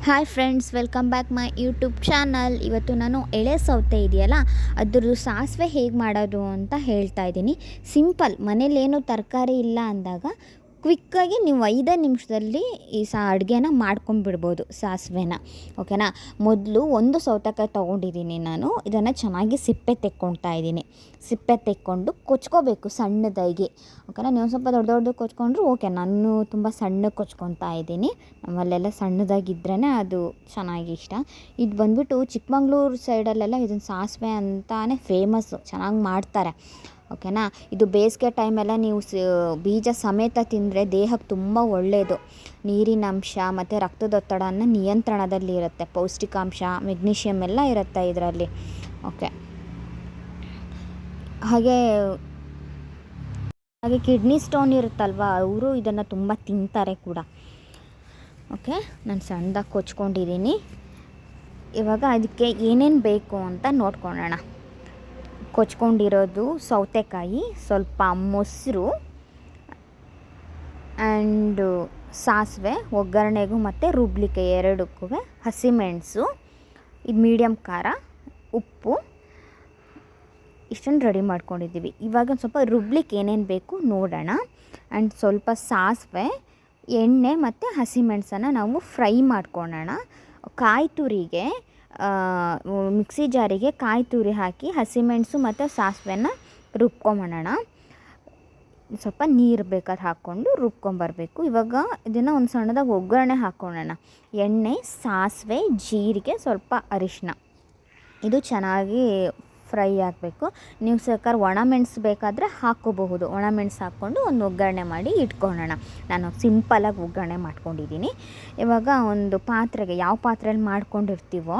Hi friends, welcome back my YouTube channel. ಇವತ್ತು ನಾನು ಎಳೆ ಸೌತೆ ಇದೆಯಲ್ಲ ಅದ್ರದ್ದು ಸಾಸಿವೆ ಹೇಗೆ ಮಾಡೋದು ಅಂತ ಹೇಳ್ತಾ ಇದ್ದೀನಿ. ಸಿಂಪಲ್, ಮನೇಲೇನು ತರಕಾರಿ ಇಲ್ಲ ಅಂದಾಗ ಕ್ವಿಕ್ಕಾಗಿ ನೀವು 5 ನಿಮಿಷದಲ್ಲಿ ಈ ಅಡುಗೆನ ಮಾಡ್ಕೊಂಬಿಡ್ಬೋದು ಸಾಸಿವೆನ. ಓಕೆನಾ. ಮೊದಲು ಒಂದು ಸೌತೆಕಾಯಿ ತೊಗೊಂಡಿದ್ದೀನಿ ನಾನು. ಇದನ್ನು ಚೆನ್ನಾಗಿ ಸಿಪ್ಪೆ ತೆಕ್ಕೊಳ್ತಾ ಇದ್ದೀನಿ. ಸಿಪ್ಪೆ ತೆಕ್ಕೊಂಡು ಕೊಚ್ಕೋಬೇಕು ಸಣ್ಣದಾಗಿ. ಓಕೆನಾ. ನೀವು ಸ್ವಲ್ಪ ದೊಡ್ಡ ದೊಡ್ಡದು ಕೊಚ್ಕೊಂಡ್ರು ಓಕೆ. ನಾನು ತುಂಬ ಸಣ್ಣಗೆ ಕೊಚ್ಕೊತಾ ಇದ್ದೀನಿ. ನಮ್ಮಲ್ಲೆಲ್ಲ ಸಣ್ಣದಾಗಿದ್ರೇ ಅದು ಚೆನ್ನಾಗಿ ಇಷ್ಟ. ಇದು ಬಂದುಬಿಟ್ಟು ಚಿಕ್ಕಮಂಗ್ಳೂರು ಸೈಡಲ್ಲೆಲ್ಲ ಇದನ್ನು ಸಾಸಿವೆ ಅಂತಾನೆ ಫೇಮಸ್ಸು, ಚೆನ್ನಾಗಿ ಮಾಡ್ತಾರೆ. ಓಕೆನಾ. ಇದು ಬೇಸಿಗೆ ಟೈಮೆಲ್ಲ ನೀವು ಬೀಜ ಸಮೇತ ತಿಂದರೆ ದೇಹಕ್ಕೆ ತುಂಬ ಒಳ್ಳೆಯದು. ನೀರಿನ ಅಂಶ ಮತ್ತು ರಕ್ತದೊತ್ತಡನ ನಿಯಂತ್ರಣದಲ್ಲಿ ಇರುತ್ತೆ. ಪೌಷ್ಟಿಕಾಂಶ, ಮೆಗ್ನೀಷಿಯಮ್ ಎಲ್ಲ ಇರುತ್ತೆ ಇದರಲ್ಲಿ. ಓಕೆ. ಹಾಗೆ ಕಿಡ್ನಿ ಸ್ಟೋನ್ ಇರುತ್ತಲ್ವ, ಅವರು ಇದನ್ನು ತುಂಬ ತಿಂತಾರೆ ಕೂಡ. ಓಕೆ. ನಾನು ಸಣ್ಣದಾಗಿ ಕೊಚ್ಕೊಂಡಿದ್ದೀನಿ. ಇವಾಗ ಅದಕ್ಕೆ ಏನೇನು ಬೇಕು ಅಂತ ನೋಡ್ಕೊಳ್ಳೋಣ. ಕೊಚ್ಕೊಂಡಿರೋದು ಸೌತೆಕಾಯಿ, ಸ್ವಲ್ಪ ಮೊಸರು ಆ್ಯಂಡ್ ಸಾಸಿವೆ ಒಗ್ಗರಣೆಗೂ ಮತ್ತು ರುಬ್ಲಿಕ್ಕೆ ಎರಡಕ್ಕೂ, ಹಸಿಮೆಣಸು, ಇದು ಮೀಡಿಯಮ್ ಖಾರ, ಉಪ್ಪು, ಇಷ್ಟನ್ನು ರೆಡಿ ಮಾಡ್ಕೊಂಡಿದ್ದೀವಿ. ಇವಾಗ ಸ್ವಲ್ಪ ರುಬ್ಲಿಕ್ಕೆ ಏನೇನು ಬೇಕು ನೋಡೋಣ. ಆ್ಯಂಡ್ ಸ್ವಲ್ಪ ಸಾಸಿವೆ, ಎಣ್ಣೆ ಮತ್ತು ಹಸಿಮೆಣಸನ್ನು ನಾವು ಫ್ರೈ ಮಾಡ್ಕೊಳ್ಳೋಣ. ಕಾಯಿ ತುರಿಗೆ ಮಿಕ್ಸಿ ಜಾರಿಗೆ ಕಾಯಿ ತುರಿ ಹಾಕಿ ಹಸಿಮೆಣಸು ಮತ್ತು ಸಾಸಿವೆನ ರುಬ್ಕೊಂಬರೋಣ. ಸ್ವಲ್ಪ ನೀರು ಬೇಕಾದ್ರೆ ಹಾಕ್ಕೊಂಡು ರುಬ್ಕೊಂಬರಬೇಕು. ಇವಾಗ ಇದನ್ನು ಒಂದು ಸಣ್ಣದಾಗಿ ಒಗ್ಗರಣೆ ಹಾಕ್ಕೊಳ್ಳೋಣ. ಎಣ್ಣೆ, ಸಾಸಿವೆ, ಜೀರಿಗೆ, ಸ್ವಲ್ಪ ಅರಿಶಿನ, ಇದು ಚೆನ್ನಾಗಿ ಫ್ರೈ ಆಗಬೇಕು. ನೀವು ಬೇಕಾದ್ರೆ ಒಣಮೆಣಸು ಬೇಕಾದರೆ ಹಾಕ್ಕೋಬಹುದು. ಒಣಮೆಣಸು ಹಾಕ್ಕೊಂಡು ಒಂದು ಒಗ್ಗರಣೆ ಮಾಡಿ ಇಟ್ಕೊಳ್ಳೋಣ. ನಾನು ಸಿಂಪಲಾಗಿ ಒಗ್ಗರಣೆ ಮಾಡ್ಕೊಂಡಿದ್ದೀನಿ. ಇವಾಗ ಒಂದು ಪಾತ್ರೆಗೆ, ಯಾವ ಪಾತ್ರೆಯಲ್ಲಿ ಮಾಡ್ಕೊಂಡಿರ್ತೀವೋ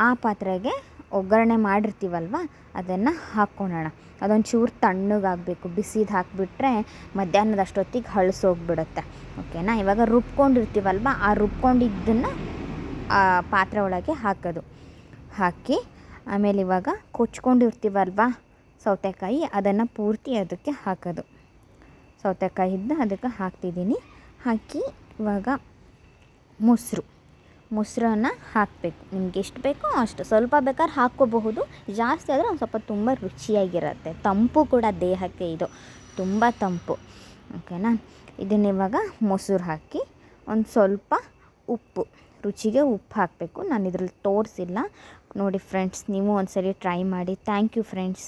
ಆ ಪಾತ್ರೆಗೆ ಒಗ್ಗರಣೆ ಮಾಡಿರ್ತೀವಲ್ವ ಅದನ್ನು ಹಾಕ್ಕೊಳ್ಳೋಣ. ಅದೊಂದು ಚೂರು ತಣ್ಣಗಾಗಬೇಕು. ಬಿಸಿದು ಹಾಕಿಬಿಟ್ರೆ ಮಧ್ಯಾಹ್ನದ ಅಷ್ಟೊತ್ತಿಗೆ ಹಳಸೋಗ್ಬಿಡುತ್ತೆ. ಓಕೆನಾ. ಇವಾಗ ರುಬ್ಕೊಂಡಿರ್ತೀವಲ್ವ ಆ ರುಬ್ಕೊಂಡಿದ್ದನ್ನು ಆ ಪಾತ್ರೆ ಒಳಗೆ ಹಾಕೋದು. ಹಾಕಿ ಆಮೇಲೆ ಇವಾಗ ಕೊಚ್ಕೊಂಡಿರ್ತೀವಲ್ವ ಸೌತೆಕಾಯಿ, ಅದನ್ನು ಪೂರ್ತಿ ಅದಕ್ಕೆ ಹಾಕೋದು. ಸೌತೆಕಾಯಿದ್ದು ಅದಕ್ಕೆ ಹಾಕ್ತಿದ್ದೀನಿ. ಹಾಕಿ ಇವಾಗ ಮೊಸರನ್ನ ಹಾಕಬೇಕು. ನಿಮ್ಗೆ ಎಷ್ಟು ಬೇಕೋ ಅಷ್ಟು, ಸ್ವಲ್ಪ ಬೇಕಾದ್ರೆ ಹಾಕ್ಕೋಬಹುದು. ಜಾಸ್ತಿ ಆದರೆ ಒಂದು ಸ್ವಲ್ಪ ತುಂಬ ರುಚಿಯಾಗಿರುತ್ತೆ. ತಂಪು ಕೂಡ ದೇಹಕ್ಕೆ, ಇದು ತುಂಬ ತಂಪು. ಓಕೆನಾ. ಇದನ್ನಿವಾಗ ಮೊಸರು ಹಾಕಿ ಒಂದು ಸ್ವಲ್ಪ ಉಪ್ಪು, ರುಚಿಗೆ ಉಪ್ಪು ಹಾಕಬೇಕು. ನಾನು ಇದರಲ್ಲಿ ತೋರಿಸಿಲ್ಲ ನೋಡಿ ಫ್ರೆಂಡ್ಸ್. ನೀವು ಒಂದ್ಸರಿ ಟ್ರೈ ಮಾಡಿ. Thank you friends.